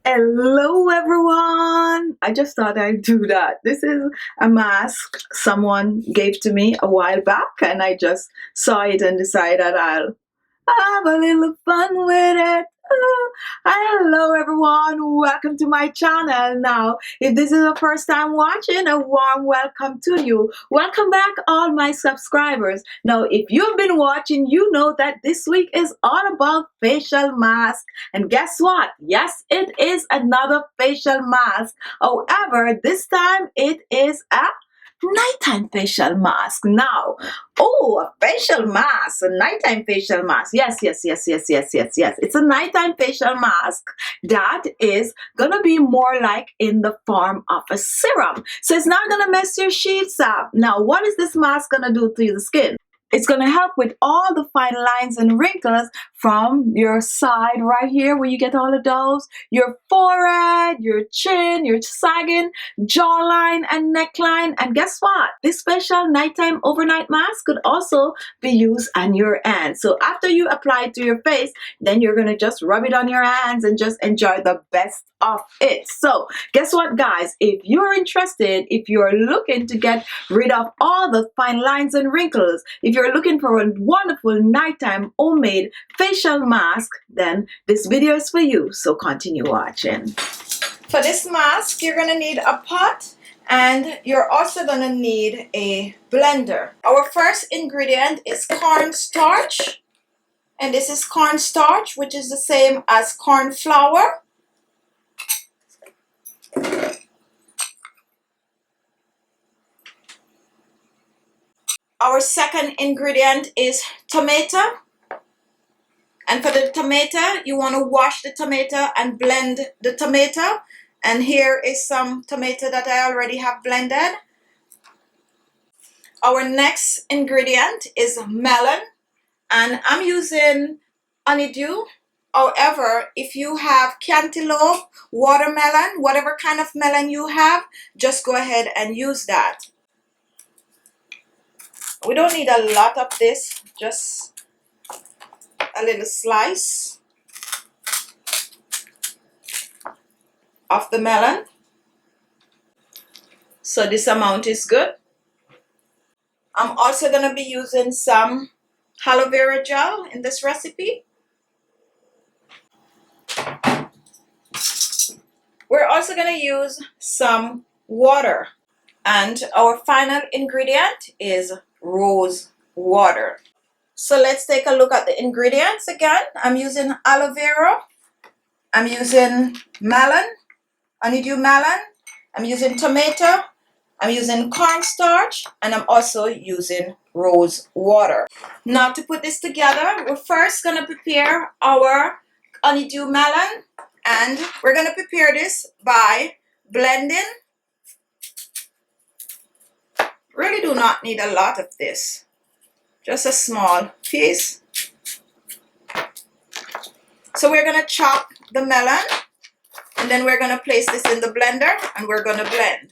Hello everyone! I just thought I'd do that. This is a mask someone gave to me a while back and I just saw it and decided I'll have a little fun with it. Hello everyone, welcome to my channel. Now if this is the first time watching, a warm welcome to you. Welcome back all my subscribers. Now if you've been watching, you know that this week is all about facial mask, and guess what? Yes, it is another facial mask. However, this time it is a nighttime facial mask. Now, oh, a facial mask, a nighttime facial mask. Yes. It's a nighttime facial mask that is gonna be more like in the form of a serum. So it's not gonna mess your sheets up. Now, what is this mask gonna do to the skin? It's going to help with all the fine lines and wrinkles from your side right here where you get all of those, your forehead, your chin, your sagging jawline and neckline. And guess what? This special nighttime overnight mask could also be used on your hands. So after you apply it to your face, then you're going to just rub it on your hands and just enjoy the best of it. So guess what, guys? If you're interested, if you're looking to get rid of all the fine lines and wrinkles, if you're looking for a wonderful nighttime homemade facial mask, then this video is for you. So continue watching. For this mask, you're going to need a pot and you're also going to need a blender. Our first ingredient is cornstarch, and this is cornstarch, which is the same as corn flour. Our second ingredient is tomato. And for the tomato, you want to wash the tomato and blend the tomato. And here is some tomato that I already have blended. Our next ingredient is melon. And I'm using honeydew. However, if you have cantaloupe, watermelon, whatever kind of melon you have, just go ahead and use that. We don't need a lot of this, just a little slice of the melon. So this amount is good. I'm also going to be using some aloe vera gel in this recipe. We're also going to use some water. And our final ingredient is rose water. So let's take a look at the ingredients again. I'm using aloe vera. I'm using melon, honeydew melon. I'm using tomato. I'm using cornstarch, and I'm also using rose water. Now to put this together, we're first going to prepare our honeydew melon, and we're going to prepare this by blending. Really do not need a lot of this, just a small piece. So we're going to chop the melon, and then we're going to place this in the blender and we're going to blend.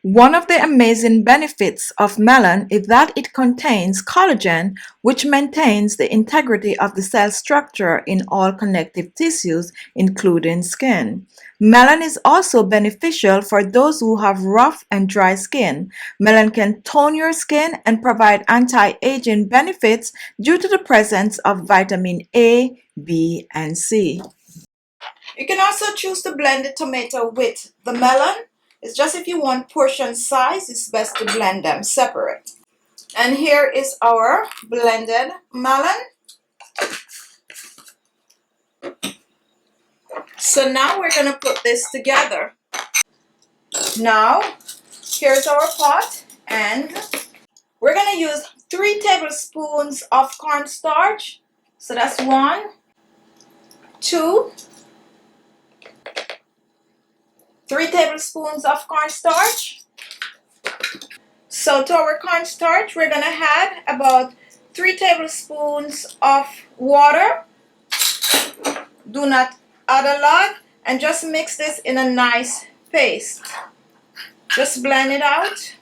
One of the amazing benefits of melon is that it contains collagen, which maintains the integrity of the cell structure in all connective tissues, including skin. Melon is also beneficial for those who have rough and dry skin. Melon can tone your skin and provide anti-aging benefits due to the presence of vitamin A, B, and C. You can also choose to blend the tomato with the melon. It's just if you want portion size, it's best to blend them separate. And here is our blended melon. So now we're going to put this together. Now, here's our pot, and we're going to use 3 tablespoons of cornstarch. So that's 1, 2, 3 tablespoons of cornstarch. So to our cornstarch, we're going to add about 3 tablespoons of water. Do not add a lot, and just mix this in a nice paste. Just blend it out.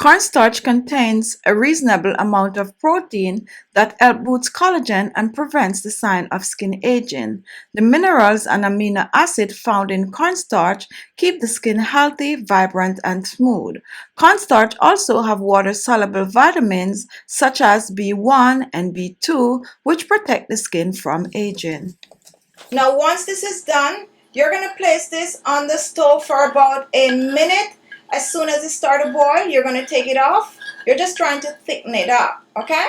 Cornstarch contains a reasonable amount of protein that help boost collagen and prevents the sign of skin aging. The minerals and amino acid found in cornstarch keep the skin healthy, vibrant, and smooth. Cornstarch also have water-soluble vitamins such as B1 and B2, which protect the skin from aging. Now, once this is done, you're going to place this on the stove for about a minute. As soon as it starts to boil, you're going to take it off. You're just trying to thicken it up, okay?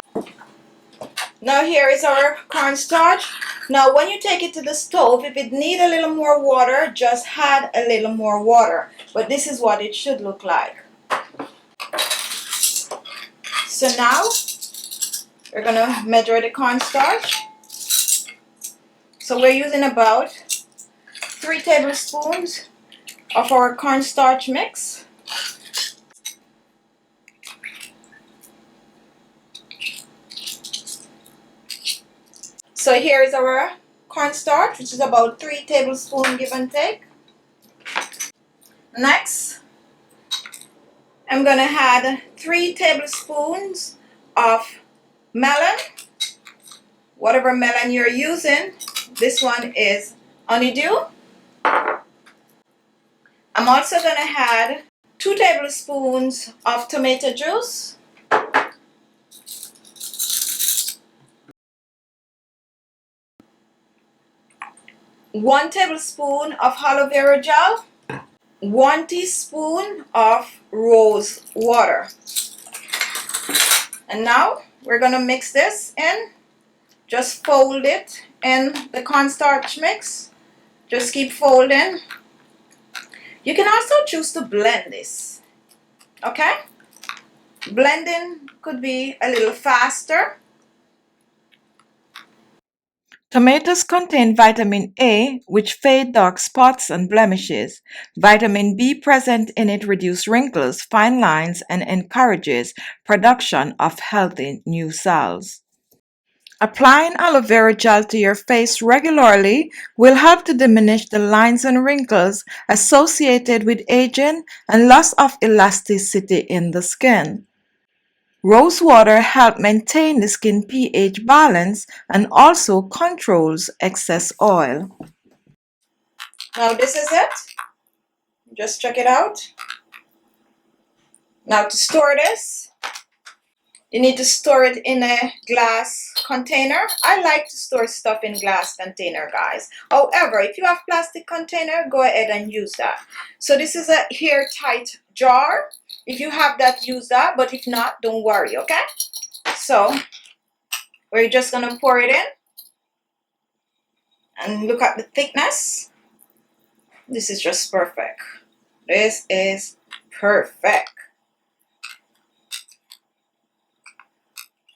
Now here is our cornstarch. Now when you take it to the stove, if it needs a little more water, just add a little more water. But this is what it should look like. So now we're going to measure the cornstarch. So we're using about 3 tablespoons of our cornstarch mix. So here is our cornstarch, which is about 3 tablespoons give and take. Next, I'm going to add 3 tablespoons of melon. Whatever melon you're using, this one is honeydew. I'm also going to add 2 tablespoons of tomato juice. 1 tablespoon of aloe vera gel, 1 teaspoon of rose water. And now we're going to mix this in. Just fold it in the cornstarch mix. Just keep folding. You can also choose to blend this. Okay? Blending could be a little faster. Tomatoes contain vitamin A, which fade dark spots and blemishes. Vitamin B present in it reduces wrinkles, fine lines, and encourages production of healthy new cells. Applying aloe vera gel to your face regularly will help to diminish the lines and wrinkles associated with aging and loss of elasticity in the skin. Rose water helps maintain the skin pH balance and also controls excess oil. Now this is it. Just check it out. Now to store this, you need to store it in a glass container. I like to store stuff in glass container, guys. However, if you have plastic container, go ahead and use that. So this is a airtight jar. If you have that, use that. But if not, don't worry, okay? So we're just going to pour it in. And look at the thickness. This is just perfect. This is perfect.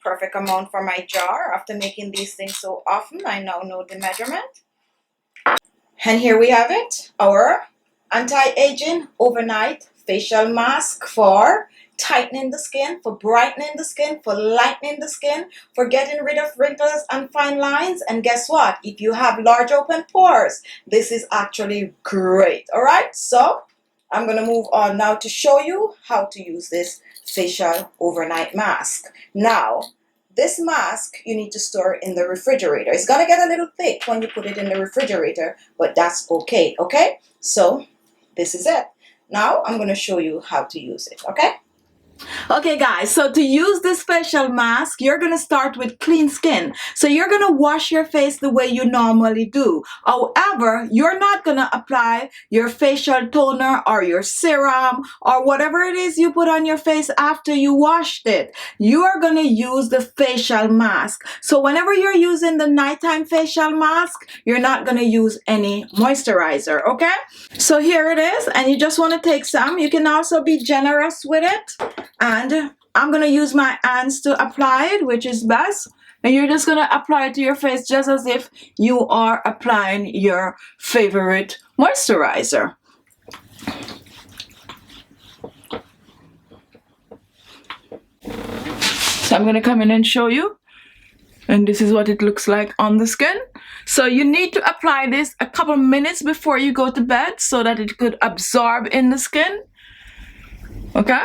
Perfect amount for my jar. After making these things so often, I now know the measurement. And here we have it, our anti-aging overnight facial mask for tightening the skin, for brightening the skin, for lightening the skin, for getting rid of wrinkles and fine lines. And guess what? If you have large open pores, this is actually great. All right, so I'm going to move on now to show you how to use this facial overnight mask. Now, this mask you need to store in the refrigerator. It's going to get a little thick when you put it in the refrigerator, but that's okay, okay? So this is it. Now I'm going to show you how to use it, okay? Okay guys, so to use this facial mask, you're going to start with clean skin. So you're going to wash your face the way you normally do. However, you're not going to apply your facial toner or your serum or whatever it is you put on your face after you washed it. You are going to use the facial mask. So whenever you're using the nighttime facial mask, you're not going to use any moisturizer, okay? So here it is, and you just want to take some. You can also be generous with it. And I'm going to use my hands to apply it, which is best. And you're just going to apply it to your face just as if you are applying your favorite moisturizer. So I'm going to come in and show you. And this is what it looks like on the skin. So you need to apply this a couple minutes before you go to bed so that it could absorb in the skin. Okay?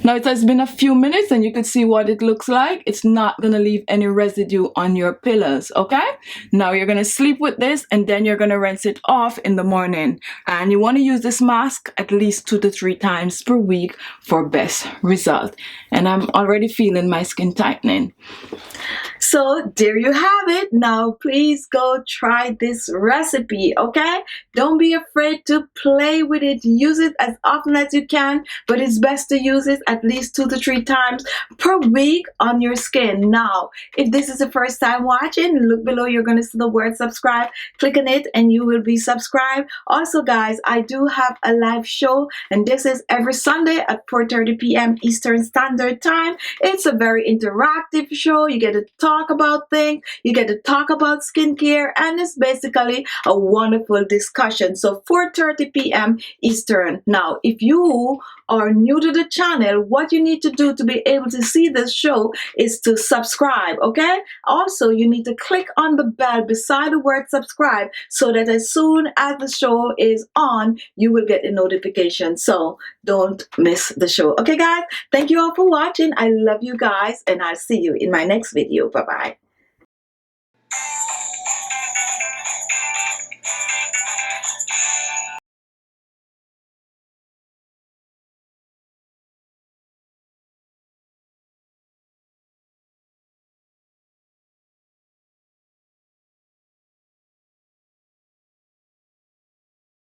Now it has been a few minutes and you can see what it looks like. It's not going to leave any residue on your pillows, okay? Now you're going to sleep with this and then you're going to rinse it off in the morning. And you want to use this mask at least 2 to 3 times per week for best result. And I'm already feeling my skin tightening. So there you have it. Now please go try this recipe, okay? Don't be afraid to play with it. Use it as often as you can, but it's best to use it at least 2 to 3 times per week on your skin. Now, if this is the first time watching, look below. You're going to see the word subscribe. Click on it and you will be subscribed. Also, guys, I do have a live show, and this is every Sunday at 4:30 p.m. Eastern Standard Time. It's a very interactive show. You get to talk about things, you get to talk about skincare, and it's basically a wonderful discussion. So 4:30 p.m. Eastern. Now, if you are new to the channel, what you need to do to be able to see this show is to subscribe, okay? Also, you need to click on the bell beside the word subscribe so that as soon as the show is on, you will get a notification. So don't miss the show. Okay, guys? Thank you all for watching. I love you guys, and I'll see you in my next video. Bye-bye.